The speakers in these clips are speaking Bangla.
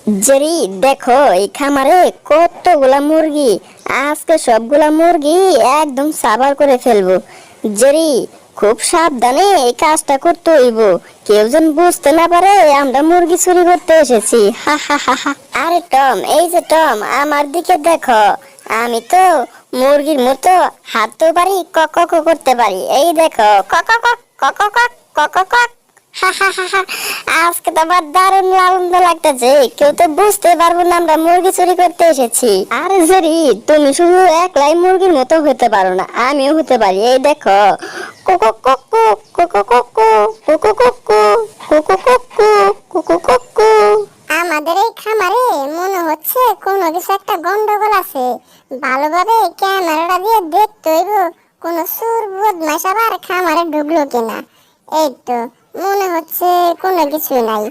জেরি, দেখো এই খামারে কতগুলা মুরগি। আজকে সবগুলা মুরগি একদম সাবার করে ফেলবো। জেরি, খুব সাবধানে এই কাজটা করতে হইব। কেউ যেন বুঝতে না পারে আমরা মুরগি চুরি করতে এসেছি। হা হা হা হা। আরে টম, এই যে টম, আমার দিকে দেখো। আমি তো মুরগির মতো হাঁটতেও পারি, কক কক করতে পারি। এই দেখো, কক কক কক কক কক কক। হা হা হা হা। আজকে তো আবার দারুণ আনন্দ লাগতেছে। কেউ তো বুঝতে পারবো না আমরা মুরগি চুরি করতে এসেছি। আরে জেরি, তুমি শুধু একলাই মুরগির মতো হতে পারো না, আমিও হতে পারি। এই দেখো, cocoa cocoa cocoa cocoa cocoa cocoa cocoa cocoa cocoa cocoa. আমাদের এই খামারে মনে হচ্ছে কোনো কিছু একটা গন্ডগোল আছে। ভালোভাবে ক্যামেরাটা দিয়ে দেখতে হইব কোনো চোর বদমাশ আবার খামারে ঢুকলো কিনা। এই তো মনে হচ্ছে কোনো কিছু নাই।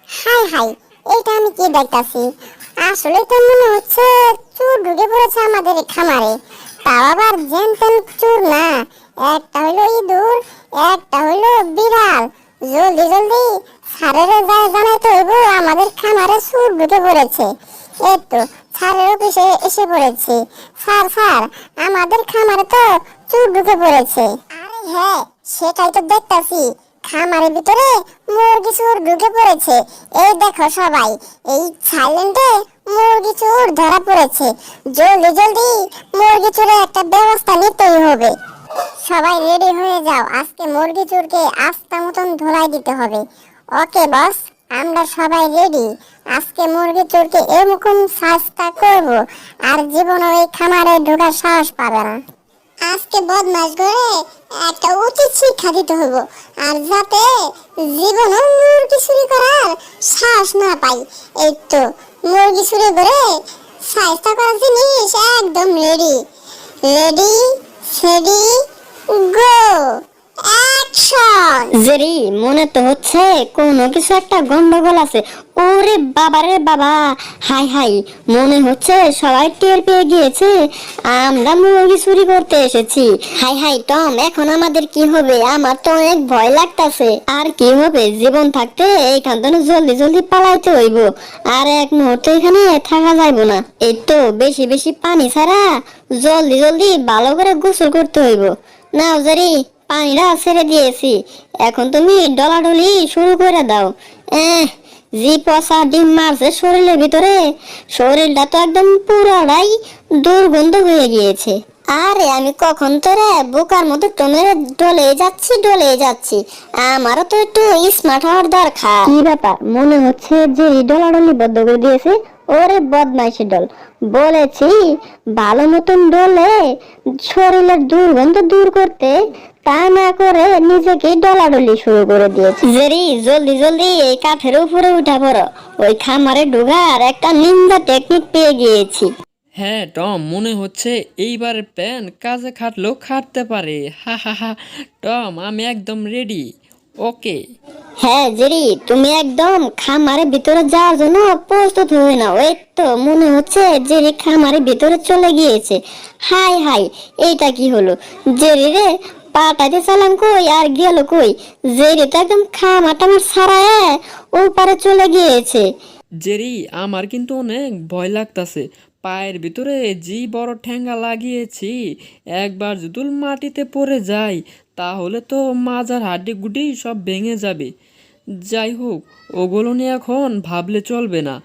হাই হাই, এইটা আমি কি দেখতাছি? আসলে তো মনে হচ্ছে চোর ঢুকে পড়েছে আমাদের এই খামারে। তাও আবার যেন তেন চোর না, একটা হইলো ইঁদুর, একটা হইলো বিড়াল। জলদি জলদি স্যারের যায় জানাইতে হইব আমাদের খামারে চোর ঢুকে পড়েছে। এই তো স্যারের অফিসে এসে পড়েছি। স্যার স্যার, আমাদের খামারে তো চোর ঢুকে পড়েছে। আরে হ্যাঁ, সেটাই তো দেখতাছি। খামারের ভিতরে মুরগি চোর ঢুকে পড়েছে। এই দেখো সবাই, এই সাইলেন্টে মুরগি চোর ধরা পড়েছে। জলদি জলদি মুরগি চোরের একটা ব্যবস্থা নিতেই হবে। সবাই রেডি হয়ে যাও, আজকে মুরগি চোরকে আস্তা মতন ধোলাই দিতে হবে। ওকে বস, আমরা সবাই রেডি। আজকে মুরগি চোরকে এরকম শাস্তা করব আর জীবনে ওই খামারে ঢোকার সাহস পাবে না। আজকে বদমাশ করে একটা উচিত শিক্ষা দিতে হবো, আর যাতে জীবনও মুরগি চুরি করার সাহস না পাই। এই তো মুরগি চুরি করে চেষ্টা করার জিনিস একদম রেডি। রেডি সেডি গো, অ্যাকশন। জেরি, মনে তো হচ্ছে কোনো কিছু একটা গন্ডগোল আছে। ওরে বাবা রে বাবা, হাই হাই, মনে হচ্ছে সবাই টের পেয়ে গিয়েছে আমরা মুরগি চুরি করতে এসেছি। হাই হাই টম, এখন আমাদের কি হবে? আমার তো অনেক ভয় লাগতাছে। আর কি হবে, জীবন থাকতে এইখান থেকে জলদি জলদি পালাইতে হইব। আর এক মুহূর্তে এখানে থাকা যাইব না। এই তো বেশি বেশি পানি ছাড়া জলদি জলদি ভালো করে গোসল করতে হইব। নাও জেরি, পানিটা ছেড়ে দিয়েছি, এখন তুমি ডলাডলি শুরু করে দাও। জি পচা ডিম মারছে শরীরের ভিতরে, শরীরটা তো একদম পুরোটাই দুর্গন্ধ হয়ে গিয়েছে। আরে আমি কখন তোরে বোকার মতো টমের ডলে যাচ্ছি। আমারও তো একটু স্মার্ট হওয়ার দরকার। কি ব্যাপার, মনে হচ্ছে যে ডলাডলি বদ্ধ করে দিয়েছে। ওরে বদমাইশি দল, বলেছি ভালো মতন ডলে শরীরের দুর্গন্ধ দূর করতে, তা না করে নিজেকে ডলাডলি শুরু করে দিয়েছে। জেরি, জলদি জলদি এই কাঠের উপরে উঠা পড়ো। ওই খামারে ঢোকার একটা নিন্দা টেকনিক পেয়ে গিয়েছি। হ্যাঁ টম, মনে হচ্ছে এইবারের প্ল্যান কাজে খাটলেও খাটতে পারে। হা হা হা। টম, আমি একদম রেডি। ওকে। হ্যাঁ জেরি, তুমি একদম খামারের ভিতরে যাওয়ার জন্য প্রস্তুত হয়ে নাও। এই তো মনে হচ্ছে জেরি খামারের ভিতরে চলে গিয়েছে। হাই হাই, এইটা কি হলো? জেরি রে পাটাতে চালান কই আর গেল কই? জেরি তো একদম খামারটা আমার ছাড়ায় ওপারে চলে গিয়েছে। জেরি, আমার কিন্তু অনেক ভয় লাগতাছে। পায়ের ভিতরে যে বড় ঠ্যাঙ্গা লাগিয়েছি, একবার যদি মাটিতে পড়ে যায় তাহলে তো মাজার হাড্ডি গুড্ডি সব ভেঙে যাবে। যাই হোক, ওগুলো নিয়ে এখন ভাবলে চলবে না।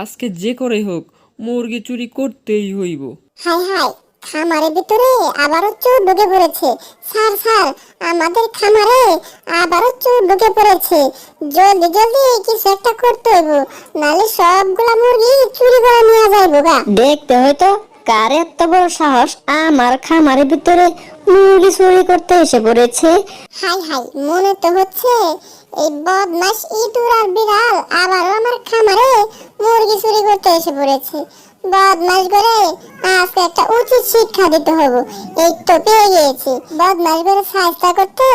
আজকে যে করে হোক মুরগি চুরি করতেই হইব। হাই হাই, খামারের ভিতরে আবারও চোর ঢুকে পড়েছে। স্যার স্যার, আমাদের খামারে আবারও চোর ঢুকে পড়েছে। জলদি জলদি কিছু একটা করতে হইব, নাহলে সবগুলা মুরগি চুরি করে নিয়ে যাইব গা। দেখতে হয়তো কার এত বড় সাহস আমার খামারের ভিতরে মুরগি চুরি করতে এসে পড়েছে। হাই হাই, মনে তো হচ্ছে এই বদমাস ইঁদুর আর বিড়াল আবারও আমার খামারে মুরগি চুরি করতে এসে পড়েছে। বদমাশ করে আজকে একটা উচিত শিক্ষা দিতে হবে। এই তো পেয়ে গিয়েছি, বদমাশ করে চেষ্টা করতে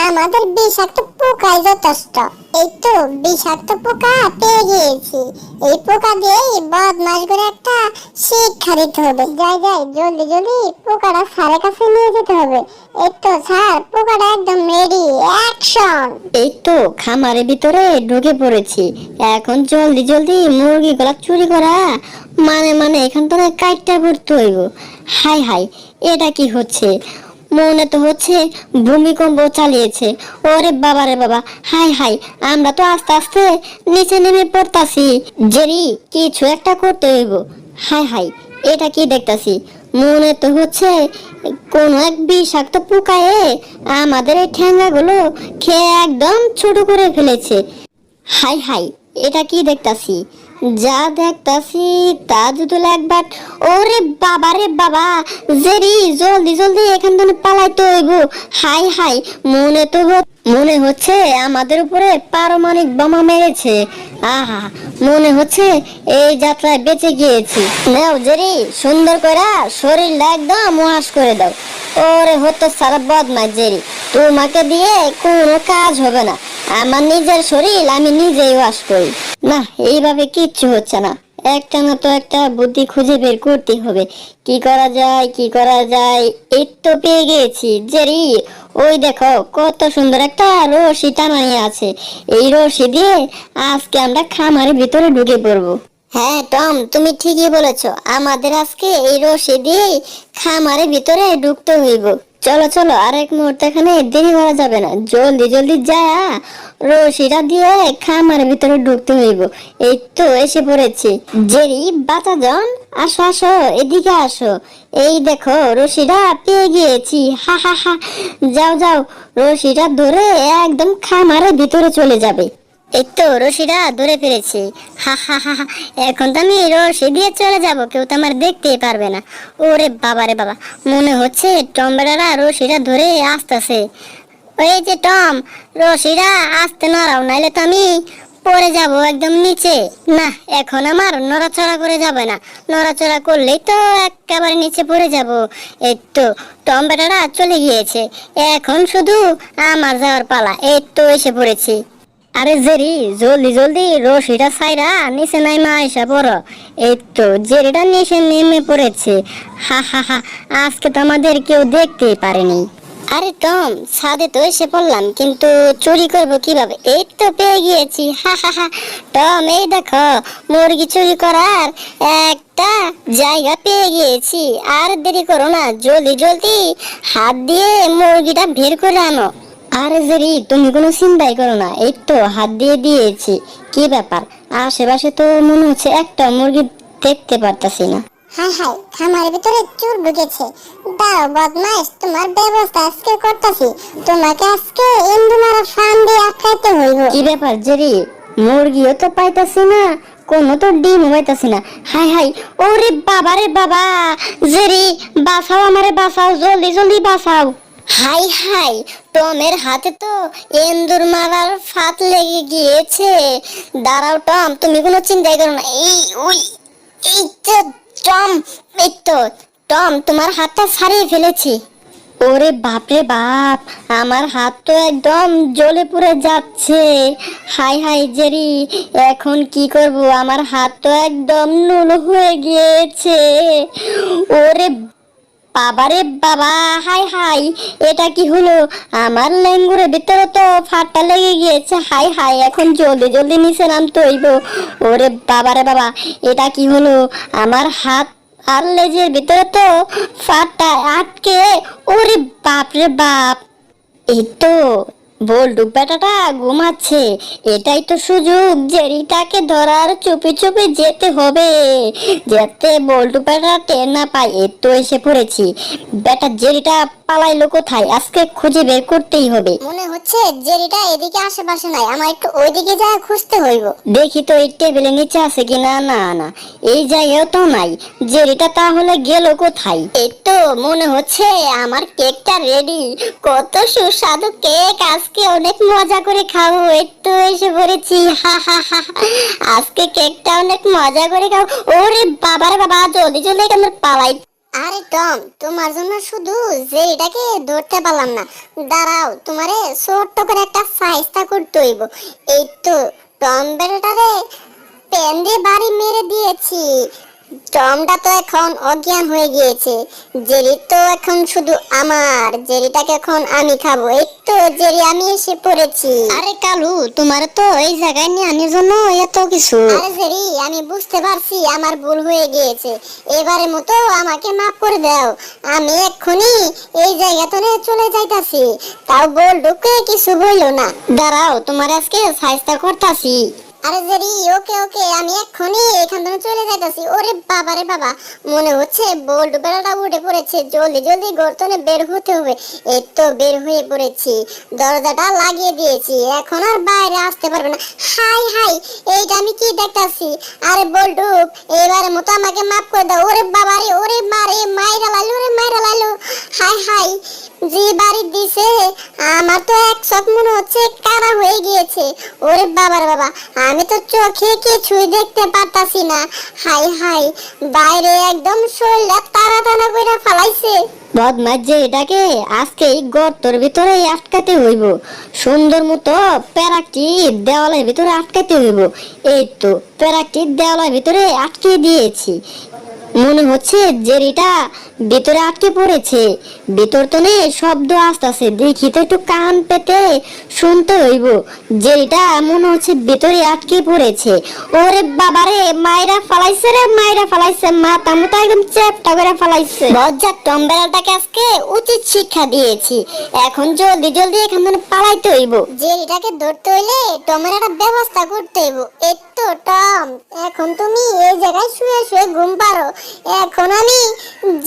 আমাদের বিষাক্ত পোকাই যথেষ্ট। এই তো বিষাক্ত পোকা পেয়ে গিয়েছি, এই পোকা দিয়েই বদমাশ করে একটা শিক্ষা দিতে হবে। যাই যাই, জলদি জলদি পোকাটা স্যারের কাছে নিয়ে যেতে হবে। এই তো স্যার, পোকাটা একদম রেডি, অ্যাকশন। এই তো খামারের ভিতরে ঢুকে পড়েছি। এখন জলদি জলদি মুরগিগুলা চুরি করা মানে এখান তো কাইটটা করতে হইব। হাই হাই, এটা কি হচ্ছে? মনে তো হচ্ছে ভূমিকম্প চালিয়েছে। ওরে বাবা রে বাবা, হাই হাই, আমরা তো আস্তে আস্তে নিচে নেমে পড়তাছি। জেরি, কিছু একটা করতে হইব। হাই হাই, এটা কি দেখতাছি? মনে তো হচ্ছে কোন এক বিষাক্ত পোকায়ে আমাদের এই ঠ্যাঙ্গাগুলো খেয়ে একদম ছোট করে ফেলেছে। হাই হাই, এটা কি দেখতাছি? যা দেখতাছি তা যদি একবার, ওরে বাবা রে বাবা, জেরি জলদি জলদি এখান থেকে পালাইতে হইব। হাই হাই, মনে হচ্ছে আমাদের উপরে পারমাণবিক বোমা মেরেছে। আহা, মনে হচ্ছে এই যাত্রায় বেঁচে গিয়েছি। নাও জেরি, সুন্দর করে শরীরটা একদম ওয়াশ করে দাও। ওরে হতো সারা বদমাশ জেরি, তোমাকে দিয়ে কোনো কাজ হবে না। আমার নিজের শরীর আমি নিজেই ওয়াশ করি। না, এইভাবে কিচ্ছু হচ্ছে না। একটা না তো একটা বুদ্ধি খুঁজে বের করতে হবে। কি করা যায়, কি করা যায়? এই তো পেয়ে গেছি জেরি। ওই দেখো কত সুন্দর একটা রশি টানানি আছে। এই রশি দিয়ে আজকে আমরা খামারের ভিতরে ঢুকে পড়বো। হ্যাঁ টম, তুমি ঠিকই বলেছো, আমাদের আজকে এই রশি দিয়ে খামারের ভিতরে ঢুকতে হইব। চলো চলো, আর এক মুহূর্তে এখানে দেরি করা যাবে না। জলদি জলদি যা রশিটা দিয়ে খামারের ভিতরে ঢুকতে হইব। এই তো এসে পড়েছি। জেরি বাচ্চা জন, আসো আসো, এদিকে আসো। এই দেখো রশিটা পেয়ে গিয়েছি। হা হা হা, যাও যাও, রশিটা ধরে একদম খামারের ভিতরে চলে যাবে। এই তো রশিটা ধরে ফেলেছি। হা হা হা হা, এখন তো আমি রশি দিয়ে চলে যাব, কেউ তো আমার দেখতেই পারবে না। ওরে বাবা রে বাবা, মনে হচ্ছে টম বেড়ারা রশিটা ধরে আসতেছে। ওই যে টম, রশিটা আসতে নড়াও, নাইলে তো আমি পড়ে যাব একদম নিচে। না, এখন আমার নড়াচড়া করে যাবে না, নড়াচড়া করলেই তো একেবারে নিচে পড়ে যাব। এই তো টম বেটারা চলে গিয়েছে, এখন শুধু আমার যাওয়ার পালা। এই তো এসে পড়েছি। আরে জেরি, জলদি জলদি রশিটা ছাইরা নিচে নাইমা আইসা পড়ো। এই তো জেরিটা নিচে নেমে পড়েছে। হা হা হা, আজকে তো আমাদের কেউ দেখতেই পারেনি। আরে টম, ছাদে তো এসে পড়লাম, কিন্তু চুরি করব কিভাবে? এই তো পেয়ে গিয়েছি। হা হা হা, টম এই দেখো, মুরগি চুরি করার একটা জায়গা পেয়ে গিয়েছি। আর দেরি করো না, জলদি জলদি হাত দিয়ে মুরগিটা বের করে আনো। আরে জেরি, তুমি কোনো চিন্তাই করো না, এই তো হাত দিয়ে দিয়েছি। কি ব্যাপার, আশেপাশে তো মনে হচ্ছে একটা মুরগি দেখতে পারতাছি না। হাই হাই, খামারের ভিতরে চোর ঢুকেছে। দাও বদমাস, তোমার ব্যবস্থা আজকে করতেছি। তোমাকে আজকে ইন্দুমারা ফান দিয়ে আটকাইতে হইব। কি ব্যাপার জেরি, মুরগিও তো পাইতাছি না, কোনো তো ডিম পাইতাছি না। হাই হাই, ওরে বাবা রে বাবা, জেরি বাঁচাও, আমারে বাঁচাও, জলদি জলদি বাঁচাও। হাই হাই, টমের হাতে তো এন্দুর মারার ফাঁদ লেগে গিয়েছে। দাঁড়াও টম, তুমি কোনো চিন্তাই করো না। এই তো টম, এই তো টম, তোমার হাতটা ছাড়িয়ে ফেলেছি। ওরে বাপরে বাপ, আমার হাত তো একদম জ্বলে পুড়ে যাচ্ছে। হাই হাই জেরি, এখন কি করব? আমার হাত তো একদম নুন হয়ে গিয়েছে। ওরে বাবারে বাবা, হাই হাই, এটা কি হলো? আমার লেঙ্গুরের ভিতরে তো ফাটটা লেগে গিয়েছে। হাই হাই, এখন জলদি জলদি নিচে নামতে হইব। ওরে বাবারে বাবা, এটা কি হলো? আমার হাত আর লেজের ভিতরে তো ফাটটা আটকে। ওরে বাপরে বাপ, এই তো বল্টু বেটাটা ঘুমাচ্ছে। এটাই তো সুযোগ, জেরিটাকে ধরার, চুপি চুপি যেতে হবে, যাতে বল্টু বেটা টের না পায়। এই তো এসে পড়েছি। বেটা জেরিটা পালাইলো কোথায়? আজকে খুঁজে বের করতেই হবে। মনে হচ্ছে জেরিটা এদিকে আশেপাশে নাই, আমার একটু ওইদিকে যায় খুঁজতে হইব। দেখি তো এই টেবিলের নিচে আছে কিনা। না না, এই জায়গাও তো নাই। জেরিটা তাহলে গেল কোথায়? এই তো মনে হচ্ছে আমার কেকটা রেডি। কত সুস্বাদু কেক, আজকে অনেক মজা করে খাবো। এই তো এসে পড়েছি, হা হা হা হা। আজকে কেকটা অনেক মজা করে খাবো। ওরে বাবারে বাবা, জলদি জলদি এখান থেকে পালাই। আরে টম, তোমার জন্য শুধু জেরিটাকে ধরতে পারলাম না, দাঁড়াও, তোমারে ছোট্ট করে একটা ফাইস্তা করতে হইব। এই তো টম বেটারে পেন দিয়ে বাড়ি মেরে দিয়েছি। টমটা তো এখন অজ্ঞান হয়ে গিয়েছে। জেরি তো এখন শুধু আমার, জেরিটাকে এখন আমি খাবো। এই তো জেরি, আমি এসে পড়েছি। আরে কালু, তোমার তো এই জায়গায় নিয়ে আনার জন্য এত কিছু। আরে জেরি, আমি বুঝতে পারছি আমার ভুল হয়ে গিয়েছে। এবারের মতো আমাকে মাফ করে দাও। আমি এক্ষুনি এই জায়গা থেকে চলে যাইতাছি। তাও বলডুকে কিছু বললো না। দাঁড়াও, তোমার আজকে সাইজটা করতাছি। আরে জেরি, ওকে ওকে, আমি এক্ষুনি এখান থেকে চলে যাইতাছি। ওরে বাবা রে বাবা, মনে হচ্ছে বল্টু বেড়াটা উঠে পড়েছে। জলদি জলদি গর্তনে বের হতে হবে। এই তো বের হয়ে পড়েছি, দরজাটা লাগিয়ে দিয়েছি, এখন আর বাইরে আসতে পারবে না। হাই হাই, এইটা আমি কি দেখতাছি? আরে বল্টু, এবারের মতো আমাকে মাফ করে দাও। ওরে বাবা রে, ওরে মারে, মাইরা লাইলো রে, মাইরা লাইলো। হাই হাই, যে বাড়ি দিছে আমার তো এক চোখ মনে হচ্ছে কানা হয়ে গিয়েছে। ওরে বাবার বাবা, আমি তো চোখে কিছুই দেখতে পারতাছি না। হাই হাই, বাইরে একদম শরীরটা টানা টানা করে ফালাইছে। বদমাস যে এটাকে আজকে এই গর্তর ভিতরে আটকাতে হইব। সুন্দর মতো প্যারাকটি দেওয়ালের ভিতরে আটকাতে হইব। এই তো প্যারাকটি দেওয়ালের ভিতরে আটকে দিয়েছি। মনে হচ্ছে জেরিটা ভিতরে আটকে পড়েছে। ভিতর তো নেই, শব্দ আসতেছে। দেখি তো একটু কান পেতে শুনতে হইব। জেরিটা মনে হচ্ছে ভিতরে আটকে পড়েছে। ওরে বাবারে, মাইরা ফালাইছে রে, মাইরা ফালাইছে। মাথা মতো একদম চ্যাপটা করে ফালাইছে। বজ্জাত টম্বেলাটাকে আজকে উচিত শিক্ষা দিয়েছি। এখন জলদি জলদি এখান থেকে পালাইতে হইব। জেরিটাকে ধরতে হইলে টমের একটা ব্যবস্থা করতে হইব। এই তো টম, এখন তুমি এই জায়গায় শুয়ে শুয়ে ঘুম পারো। এখন আমি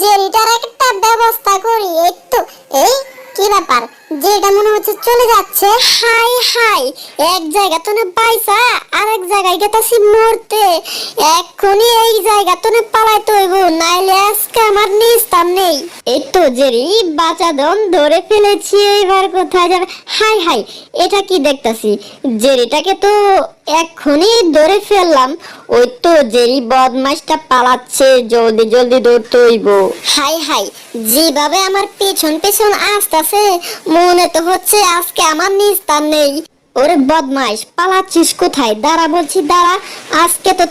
জেরিটার একটা ব্যবস্থা করি। এই তো, এই কি ব্যাপার, যেটা মনে হচ্ছে চলে যাচ্ছে। হাই হাই, এক জায়গা তো না পাইছা, আরেক জায়গায় গেতাছি মরতে। এক্ষুনি এই জায়গা তো না পালাইতে হইব, নাইলে আজকে আমার নিস্তার নেই। এই তো জেরি, বাঁচা দম ধরে ফেলেছি। এবার কোথায় যাবে? হাই হাই, এটা কি দেখতাছি? জেরিটাকে তো এক্ষুনি ধরে ফেললাম। ওই তো জেরি বদমাইশটা পালাচ্ছে, জলদি জলদি দৌড়তে হইব। হাই হাই, যেভাবে আমার পেছন পেছন আসতেছে, মনে তো হচ্ছে আজকে আমার নিস্তার নেই। ওরে বদমাইশ, পালাচ্ছিস কোথায়? দাঁড়া বলছি, দাঁড়া, আজকে তো